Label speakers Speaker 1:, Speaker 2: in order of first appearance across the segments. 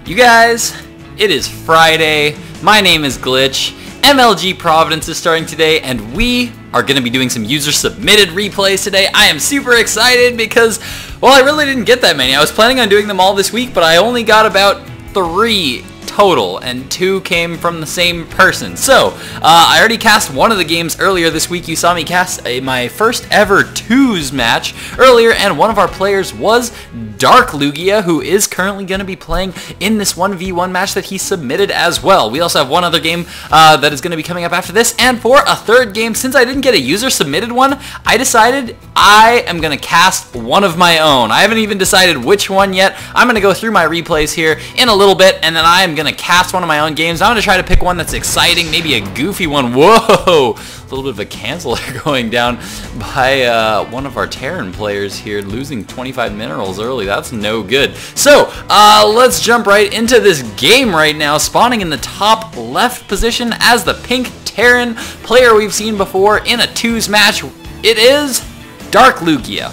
Speaker 1: You guys, it is Friday. My name is Glitch. MLG Providence is starting today, and we are going to be doing some user-submitted replays today. I am super excited because, well, I really didn't get that many. I was planning on doing them all this week, but I only got about 3 total, and 2 came from the same person. So, I already cast one of the games earlier this week. You saw me cast my first ever 2s match earlier, and one of our players was DarkLugia, who is currently going to be playing in this 1v1 match that he submitted as well. We also have one other game that is going to be coming up after this, and for a third game, since I didn't get a user-submitted one, I decided I am going to cast one of my own. I haven't even decided which one yet. I'm going to go through my replays here in a little bit, and then I am going to cast one of my own games. I'm going to try to pick one that's exciting, maybe a goofy one. Whoa! A little bit of a canceler going down by one of our Terran players here, losing 25 minerals early. That's no good. So, let's jump right into this game right now, spawning in the top left position as the pink Terran player we've seen before in a 2s match. It is DarkLugia.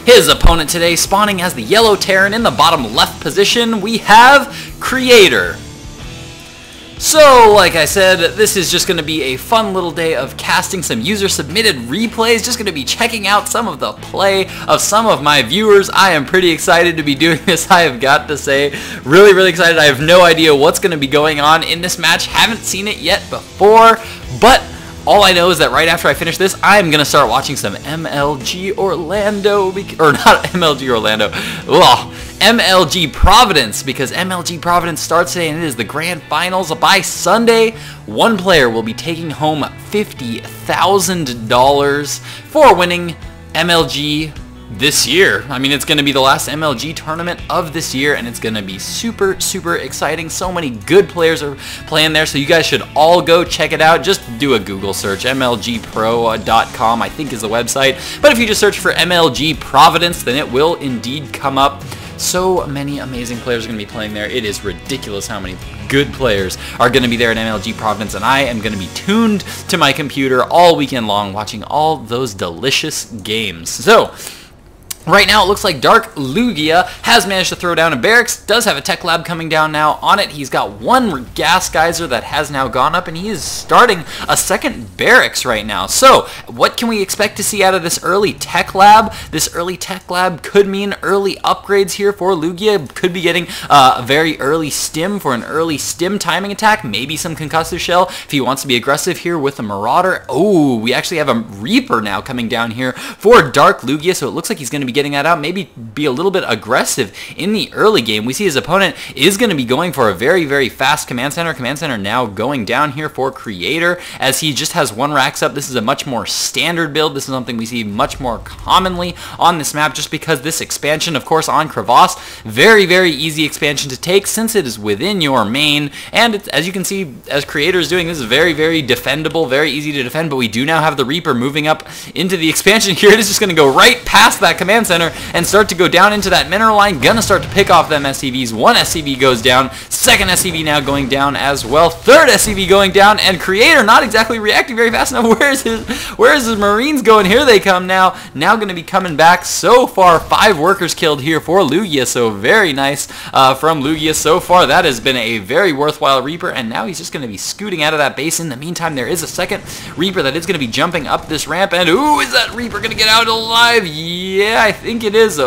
Speaker 1: His opponent today, spawning as the yellow Terran in the bottom left position, we have KreATuR. So, like I said, this is just going to be a fun little day of casting some user-submitted replays, just going to be checking out some of the play of some of my viewers. I am pretty excited to be doing this, I have got to say. Really, really excited. I have no idea what's going to be going on in this match. Haven't seen it yet before, but all I know is that right after I finish this, I'm going to start watching some MLG Orlando, or not MLG Orlando, MLG Providence, because MLG Providence starts today and it is the grand finals. By Sunday, one player will be taking home $50,000 for winning MLG this year. I mean, it's going to be the last MLG tournament of this year, and it's going to be super, super exciting. So many good players are playing there, so you guys should all go check it out. Just do a Google search. MLGpro.com, I think, is the website. But if you just search for MLG Providence, then it will indeed come up. So many amazing players are going to be playing there. It is ridiculous how many good players are going to be there at MLG Providence, and I am going to be tuned to my computer all weekend long watching all those delicious games. So, right now, it looks like DarkLugia has managed to throw down a barracks, does have a tech lab coming down now on it. He's got one gas geyser that has now gone up, and he is starting a second barracks right now. So, what can we expect to see out of this early tech lab? This early tech lab could mean early upgrades here for Lugia. Could be getting a very early stim for an early stim timing attack, maybe some concussive shell if he wants to be aggressive here with a Marauder. Oh, we actually have a Reaper now coming down here for DarkLugia, so it looks like he's going to be getting that out, maybe be a little bit aggressive in the early game. We see his opponent is going to be going for a very, very fast command center. Command center now going down here for KreATuR as he just has 1 racks up. This is a much more standard build. This is something we see much more commonly on this map just because this expansion, of course, on Crevasse, very, very easy expansion to take since it is within your main, and it's, as you can see, as KreATuR is doing, this is very, very defendable, very easy to defend, but we do now have the Reaper moving up into the expansion here. It is just going to go right past that command center and start to go down into that mineral line. Gonna start to pick off them SCVs. 1 SCV goes down. Second SCV now going down as well. Third SCV going down, and KreATuR not exactly reacting very fast enough. Where is his Marines going? Here they come now. Now going to be coming back. So far, 5 workers killed here for Lugia. So very nice from Lugia so far. That has been a very worthwhile Reaper, and now he's just going to be scooting out of that base. In the meantime, there is a second Reaper that is going to be jumping up this ramp, and ooh, is that Reaper going to get out alive? Yeah, I think it is.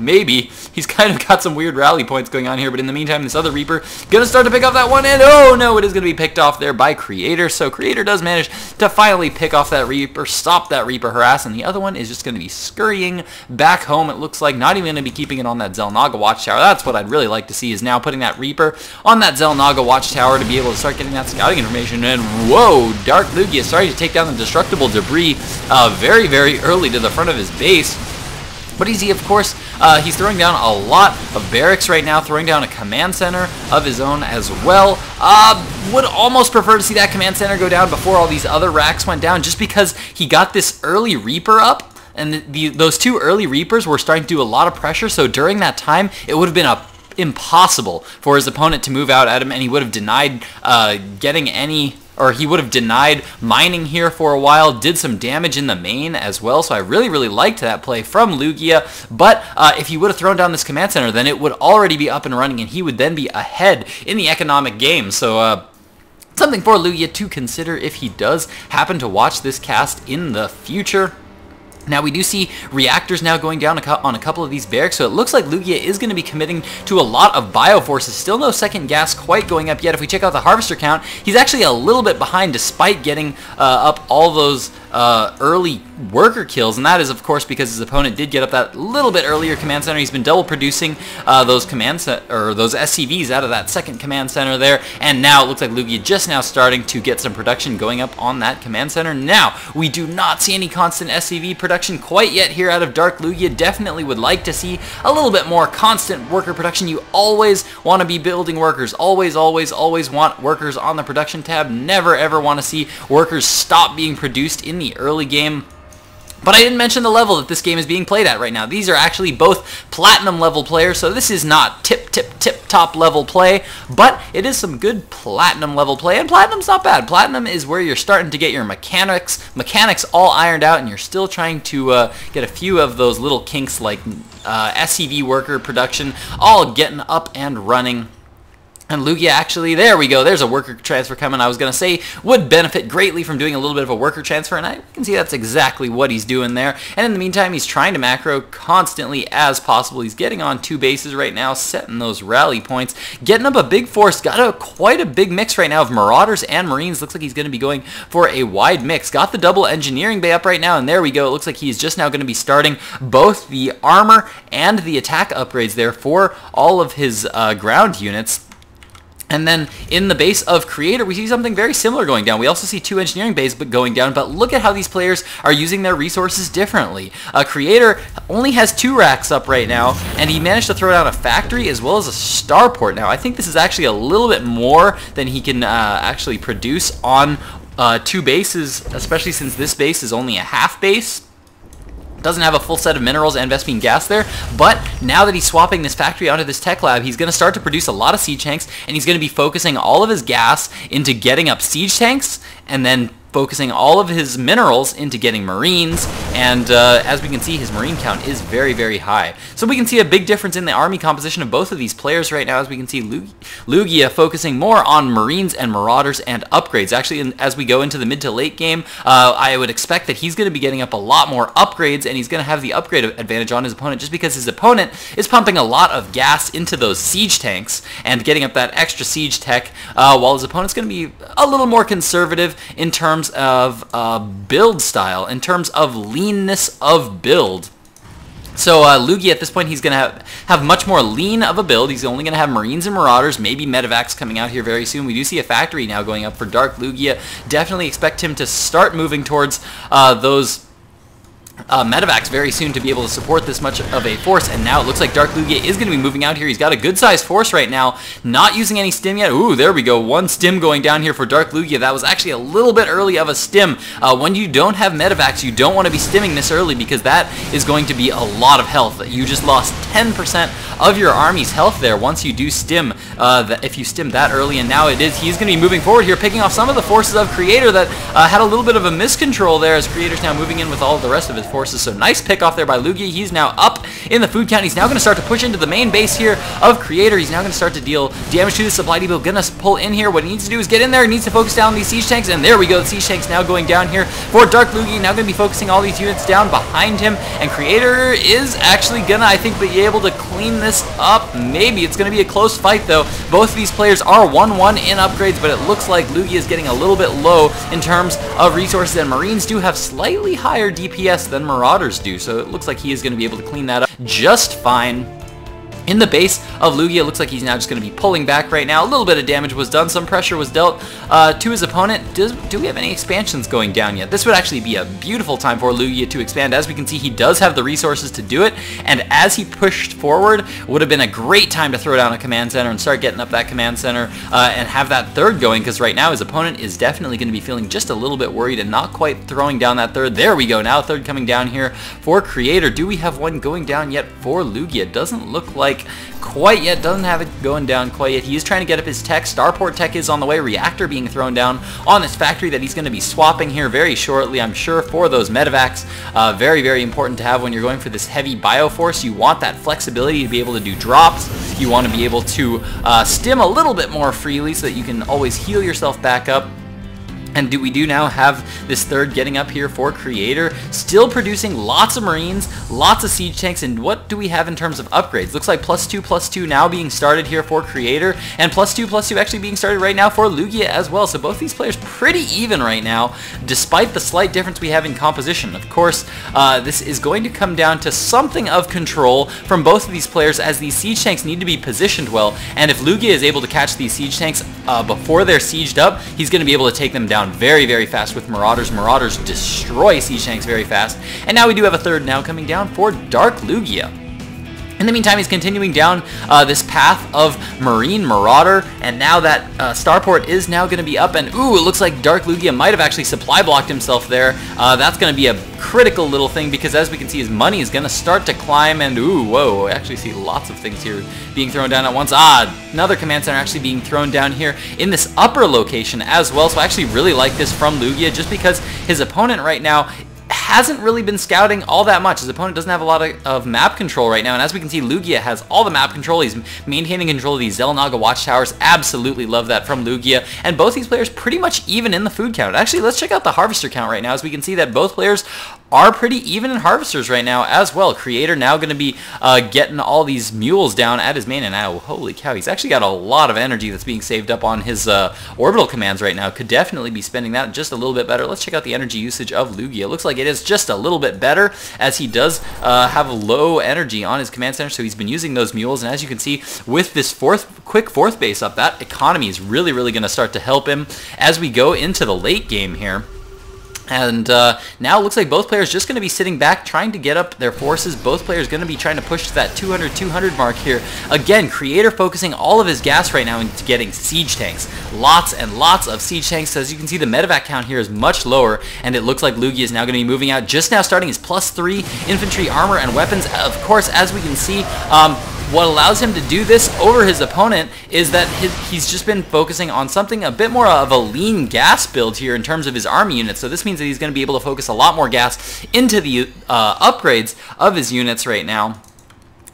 Speaker 1: Maybe. He's kind of got some weird rally points going on here, but in the meantime, this other Reaper gonna start to pick off that one, and oh no, it is gonna be picked off there by KreATuR. So KreATuR does manage to finally pick off that Reaper, stop that Reaper harass, and the other one is just gonna be scurrying back home. It looks like not even gonna be keeping it on that Xel'Naga watchtower. That's what I'd really like to see, is now putting that Reaper on that Xel'Naga watchtower to be able to start getting that scouting information. And whoa, DarkLugia starting to take down the destructible debris very, very early to the front of his base. But he, of course, he's throwing down a lot of barracks right now, throwing down a command center of his own as well. Would almost prefer to see that command center go down before all these other racks went down, just because he got this early Reaper up, and those 2 early Reapers were starting to do a lot of pressure, so during that time, it would have been impossible for his opponent to move out at him, and he would have denied getting any or he would have denied mining here for a while, did some damage in the main as well, so I really liked that play from Lugia. But if he would have thrown down this command center, then it would already be up and running, and he would then be ahead in the economic game. So something for Lugia to consider if he does happen to watch this cast in the future. Now we do see reactors now going down on a couple of these barracks, so it looks like Lugia is going to be committing to a lot of bioforces. Still no second gas quite going up yet. If we check out the harvester count, he's actually a little bit behind despite getting up all those early worker kills, and that is of course because his opponent did get up that little bit earlier command center. He's been double producing those those SCVs out of that second command center there, and now it looks like Lugia just now starting to get some production going up on that command center. Now we do not see any constant SCV production quite yet here out of DarkLugia. Definitely would like to see a little bit more constant worker production. You always want to be building workers. Always want workers on the production tab. Never ever want to see workers stop being produced in the early game. But I didn't mention the level that this game is being played at right now. These are actually both platinum level players, so this is not tip top level play, but it is some good platinum level play, and platinum's not bad. Platinum is where you're starting to get your mechanics all ironed out, and you're still trying to get a few of those little kinks like SCV worker production all getting up and running. And Lugia actually, there we go, there's a worker transfer coming. I was going to say would benefit greatly from doing a little bit of a worker transfer, and I can see that's exactly what he's doing there. And in the meantime, he's trying to macro constantly as possible. He's getting on 2 bases right now, setting those rally points, getting up a big force, got quite a big mix right now of Marauders and Marines. Looks like he's going to be going for a wide mix. Got the double engineering bay up right now, and there we go. It looks like he's just now going to be starting both the armor and the attack upgrades there for all of his ground units. And then in the base of KreATuR, we see something very similar going down. We also see 2 engineering bays going down, but look at how these players are using their resources differently. KreATuR only has 2 racks up right now, and he managed to throw down a factory as well as a starport. Now, I think this is actually a little bit more than he can actually produce on 2 bases, especially since this base is only a half base. Doesn't have a full set of minerals and Vespene gas there, but now that he's swapping this factory onto this tech lab, he's going to start to produce a lot of siege tanks, and he's going to be focusing all of his gas into getting up siege tanks, and then focusing all of his minerals into getting Marines, and as we can see, his Marine count is very high. So we can see a big difference in the army composition of both of these players right now, as we can see Lugia focusing more on Marines and Marauders and upgrades. Actually, as we go into the mid to late game, I would expect that he's going to be getting up a lot more upgrades, and he's going to have the upgrade advantage on his opponent just because his opponent is pumping a lot of gas into those siege tanks and getting up that extra siege tech, while his opponent's going to be a little more conservative in terms of build style, in terms of leanness of build. So Lugia at this point, he's going to have much more lean of a build. He's only going to have Marines and Marauders, maybe Medivacs coming out here very soon. We do see a factory now going up for DarkLugia. Definitely expect him to start moving towards those Medivacs very soon to be able to support this much of a force, and now it looks like DarkLugia is going to be moving out here. He's got a good sized force right now, not using any stim yet. Ooh, there we go, 1 stim going down here for DarkLugia. That was actually a little bit early of a stim. When you don't have Medivacs, you don't want to be stimming this early, because that is going to be a lot of health. You just lost 10% of your army's health there once you do stim, if you stim that early, and now he's going to be moving forward here, picking off some of the forces of KreATuR that had a little bit of a miscontrol there, as KreATuR's now moving in with all of the rest of his forces. So nice pick off there by Lugia. He's now up in the food count. He's now going to start to push into the main base here of KreATuR. He's now going to start to deal damage to the supply depot. Going to pull in here. What he needs to do is get in there. He needs to focus down these siege tanks, and there we go. The siege tanks now going down here for DarkLugia. Now going to be focusing all these units down behind him, and KreATuR is actually going to, I think, be able to clean this up. Maybe it's going to be a close fight, though. Both of these players are 1-1 in upgrades, but it looks like Lugia is getting a little bit low in terms of resources, and Marines do have slightly higher DPS than Marauders do, so it looks like he is going to be able to clean that up just fine. In the base of Lugia, it looks like he's now just going to be pulling back right now. A little bit of damage was done. Some pressure was dealt to his opponent. Do we have any expansions going down yet? This would actually be a beautiful time for Lugia to expand. As we can see, he does have the resources to do it, and as he pushed forward, would have been a great time to throw down a command center and start getting up that command center and have that third going, because right now his opponent is definitely going to be feeling just a little bit worried and not quite throwing down that third. There we go. Now third coming down here for KreATuR. Do we have one going down yet for Lugia? Doesn't look like like quite yet. Doesn't have it going down quite yet. He is trying to get up his tech. Starport tech is on the way. Reactor being thrown down on this factory that he's going to be swapping here very shortly, I'm sure, for those medevacs. Very, very important to have when you're going for this heavy bioforce. You want that flexibility to be able to do drops. You want to be able to stim a little bit more freely so that you can always heal yourself back up. And we do now have this third getting up here for KreATuR, still producing lots of Marines, lots of Siege Tanks, and what do we have in terms of upgrades? Looks like +2/+2 now being started here for KreATuR, and +2/+2 actually being started right now for Lugia as well. So both these players pretty even right now, despite the slight difference we have in composition. Of course, this is going to come down to something of control from both of these players, as these Siege Tanks need to be positioned well, and if Lugia is able to catch these Siege Tanks before they're sieged up, he's going to be able to take them down very, very fast with Marauders. Marauders destroy Siege Tanks very fast. And now we do have a third now coming down for DarkLugia. In the meantime, he's continuing down this path of Marine Marauder, and now that Starport is now going to be up, and ooh, it looks like DarkLugia might have actually supply blocked himself there. That's going to be a critical little thing, because as we can see, his money is going to start to climb, and ooh, whoa, I actually see lots of things here being thrown down at once. Another command center actually being thrown down here in this upper location as well, so I actually really like this from Lugia, just because his opponent right now hasn't really been scouting all that much. His opponent doesn't have a lot of map control right now, and as we can see, Lugia has all the map control. He's maintaining control of these Xel'Naga watchtowers. Absolutely love that from Lugia, and both these players pretty much even in the food count. Actually, let's check out the harvester count right now, as we can see that both players are pretty even in harvesters right now as well. KreATuR now going to be getting all these mules down at his main, and now, holy cow, he's actually got a lot of energy that's being saved up on his orbital commands right now. Could definitely be spending that just a little bit better. Let's check out the energy usage of Lugia. It looks like it is just a little bit better, as he does have low energy on his command center, so he's been using those mules, and as you can see, with this quick fourth base up, that economy is really, really going to start to help him as we go into the late game here. And now it looks like both players just going to be sitting back, trying to get up their forces. Both players going to be trying to push to that 200 mark here. Again, KreATuR focusing all of his gas right now into getting Siege Tanks. Lots and lots of Siege Tanks. So as you can see, the medevac count here is much lower, and it looks like Lugia is now going to be moving out, just now starting his +3 infantry armor and weapons. Of course, as we can see, what allows him to do this over his opponent is that he's just been focusing on something a bit more of a lean gas build here in terms of his army units. So this means that he's going to be able to focus a lot more gas into the upgrades of his units right now.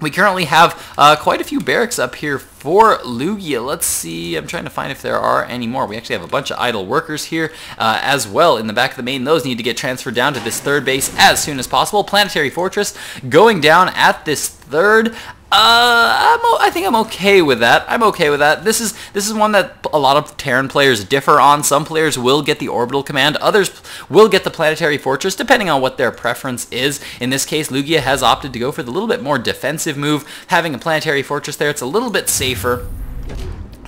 Speaker 1: We currently have quite a few barracks up here for Lugia. Let's see, I'm trying to find if there are any more. We actually have a bunch of idle workers here as well in the back of the main. Those need to get transferred down to this third base as soon as possible. Planetary Fortress going down at this third. I think I'm okay with that. I'm okay with that. This is one that a lot of Terran players differ on. Some players will get the orbital command. Others will get the planetary fortress, depending on what their preference is. In this case, Lugia has opted to go for the little bit more defensive move. Having a planetary fortress there, it's a little bit safer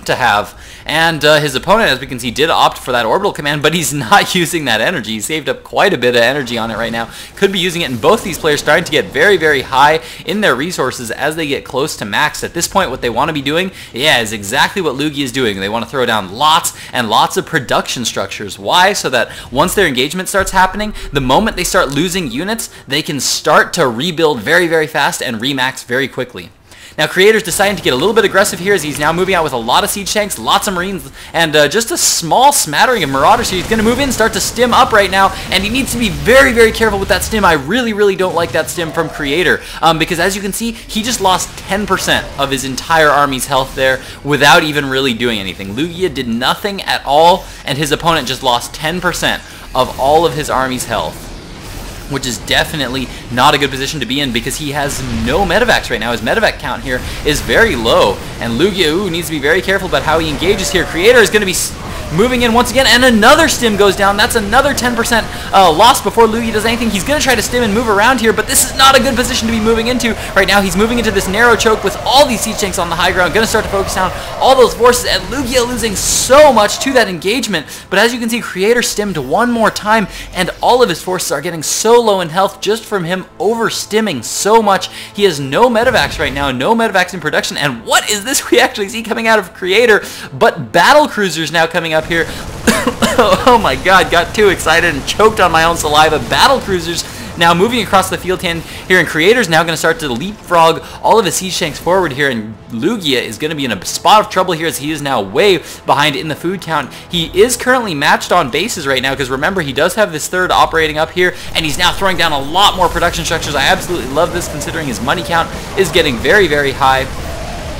Speaker 1: to have, and his opponent, as we can see, did opt for that orbital command, but he's not using that energy. He saved up quite a bit of energy on it right now. Could be using it, and both these players starting to get very, very high in their resources as they get close to max. At this point, what they want to be doing, is exactly what Lugia is doing. They want to throw down lots and lots of production structures. Why? So that once their engagement starts happening, the moment they start losing units, they can start to rebuild very, very fast and remax very quickly. Now, KreATuR's deciding to get a little bit aggressive here, as he's now moving out with a lot of Siege Tanks, lots of Marines, and just a small smattering of Marauders. So he's going to move in, start to stim up right now, and he needs to be very, very careful with that stim. I really, really don't like that stim from KreATuR, because as you can see, he just lost 10% of his entire army's health there without even really doing anything. Lugia did nothing at all, and his opponent just lost 10% of all of his army's health, which is definitely not a good position to be in, because he has no medevacs right now. His medevac count here is very low, and Lugia needs to be very careful about how he engages here. KreATuR is going to be moving in once again, and another stim goes down. That's another 10% loss before Lugia does anything. He's going to try to stim and move around here, but this is not a good position to be moving into. Right now, he's moving into this narrow choke with all these Siege Tanks on the high ground. Going to start to focus down all those forces, and Lugia losing so much to that engagement. But as you can see, KreATuR stimmed one more time, and all of his forces are getting so low in health just from him over-stimming so much. He has no medevacs right now, no medevacs in production, and what is this we actually see coming out of KreATuR but battle cruisers now coming up here. Oh my god, got too excited and choked on my own saliva. Battle cruisers Now moving across the field here, and KreATuR's now going to start to leapfrog all of his siege tanks forward here, and Lugia is going to be in a spot of trouble here as he is now way behind in the food count. He is currently matched on bases right now because remember, he does have this third operating up here, and he's now throwing down a lot more production structures. I absolutely love this considering his money count is getting very, very high.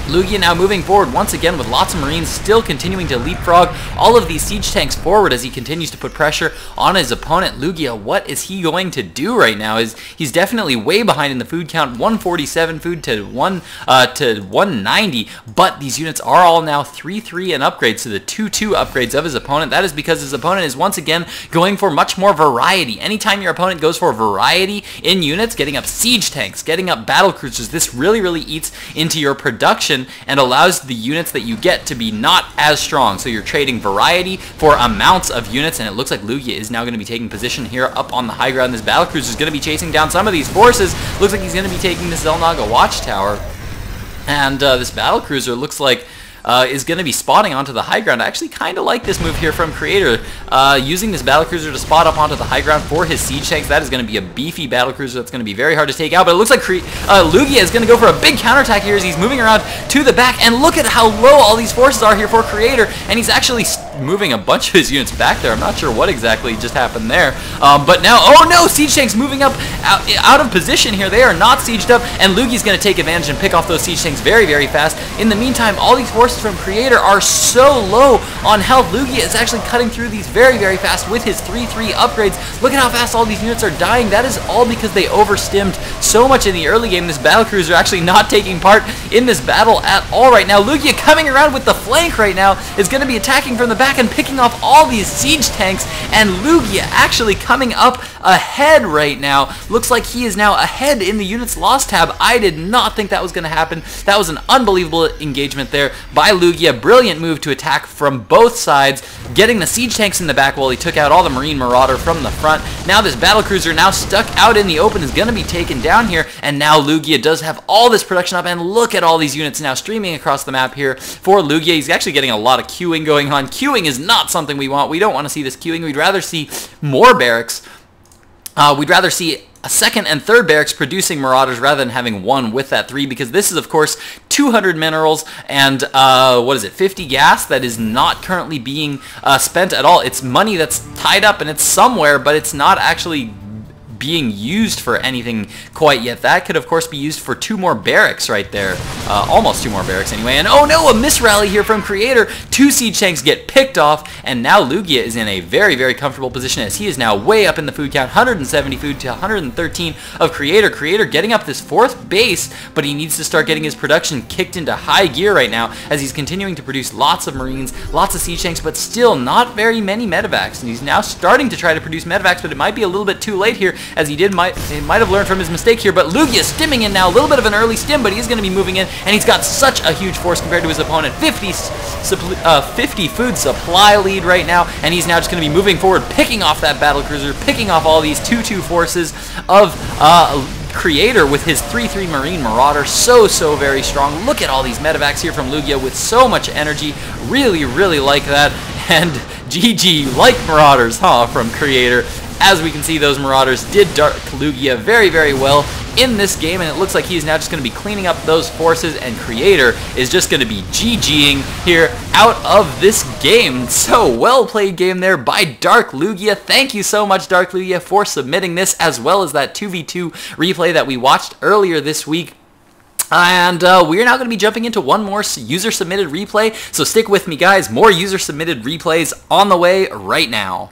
Speaker 1: Lugia now moving forward once again with lots of Marines, still continuing to leapfrog all of these siege tanks forward as he continues to put pressure on his opponent. Lugia, what is he going to do right now? He's definitely way behind in the food count, 147 food to 190, but these units are all now 3-3 and upgrades to the 2-2 upgrades of his opponent. That is because his opponent is once again going for much more variety. Anytime your opponent goes for variety in units, getting up siege tanks, getting up battle cruisers, this really, really eats into your production and allows the units that you get to be not as strong. So you're trading variety for amounts of units, and it looks like Lugia is now going to be taking position here up on the high ground. This battlecruiser is going to be chasing down some of these forces. Looks like he's going to be taking this Xel'Naga watchtower, and this battlecruiser looks like is going to be spotting onto the high ground. I actually kind of like this move here from KreATuR, using this battlecruiser to spot up onto the high ground for his siege tanks. That is going to be a beefy battlecruiser that's going to be very hard to take out, but it looks like Lugia is going to go for a big counterattack here as he's moving around to the back, and look at how low all these forces are here for KreATuR, and he's actually moving a bunch of his units back there. I'm not sure what exactly just happened there, but now, oh no, siege tanks moving up out of position here. They are not sieged up, and Lugia's going to take advantage and pick off those siege tanks very, very fast. In the meantime, all these forces from KreATuR are so low on health. Lugia is actually cutting through these very, very fast with his 3-3 upgrades. Look at how fast all these units are dying. That is all because they overstimmed so much in the early game. This battlecruiser actually not taking part in this battle at all right now. Lugia coming around with the flank right now is going to be attacking from the back and picking off all these siege tanks, and Lugia actually coming up ahead right now. Looks like he is now ahead in the units lost tab. I did not think that was going to happen. That was an unbelievable engagement there by Lugia. Brilliant move to attack from both sides, getting the siege tanks in the back while he took out all the Marine Marauder from the front. Now this battlecruiser now stuck out in the open is going to be taken down here, and now Lugia does have all this production up, and look at all these units now streaming across the map here for Lugia. He's actually getting a lot of queuing going on. Queuing is not something we want. We don't want to see this queuing. We'd rather see more barracks. We'd rather see a second and third barracks producing Marauders rather than having one with that 3, because this is of course 200 minerals and what is it, 50 gas that is not currently being spent at all. It's money that's tied up and it's somewhere, but it's not actually being used for anything quite yet. That could of course be used for 2 more barracks right there, almost 2 more barracks anyway. And oh no, a misrally here from KreATuR. 2 siege tanks get picked off, and now Lugia is in a very, very comfortable position as he is now way up in the food count, 170 food to 113 of KreATuR. KreATuR getting up this 4th base, but he needs to start getting his production kicked into high gear right now as he's continuing to produce lots of Marines, lots of siege tanks, but still not very many medevacs. And he's now starting to try to produce medevacs, but it might be a little bit too late here, as he might have learned from his mistake here. But Lugia is stimming in now, a little bit of an early stim, but he's going to be moving in, and he's got such a huge force compared to his opponent. 50 food supply lead right now, and he's now just going to be moving forward, picking off that battlecruiser, picking off all these 2-2 forces of KreATuR with his 3-3 Marine Marauder. So very strong. Look at all these medevacs here from Lugia with so much energy. Really, really like that. And GG, like Marauders, huh, from KreATuR. As we can see, those Marauders did DarkLugia very, very well in this game, and it looks like he's now just going to be cleaning up those forces, and KreATuR is just going to be GGing here out of this game. So, well played game there by DarkLugia. Thank you so much, DarkLugia, for submitting this, as well as that 2v2 replay that we watched earlier this week. And we're now going to be jumping into one more user-submitted replay, so stick with me, guys. More user-submitted replays on the way right now.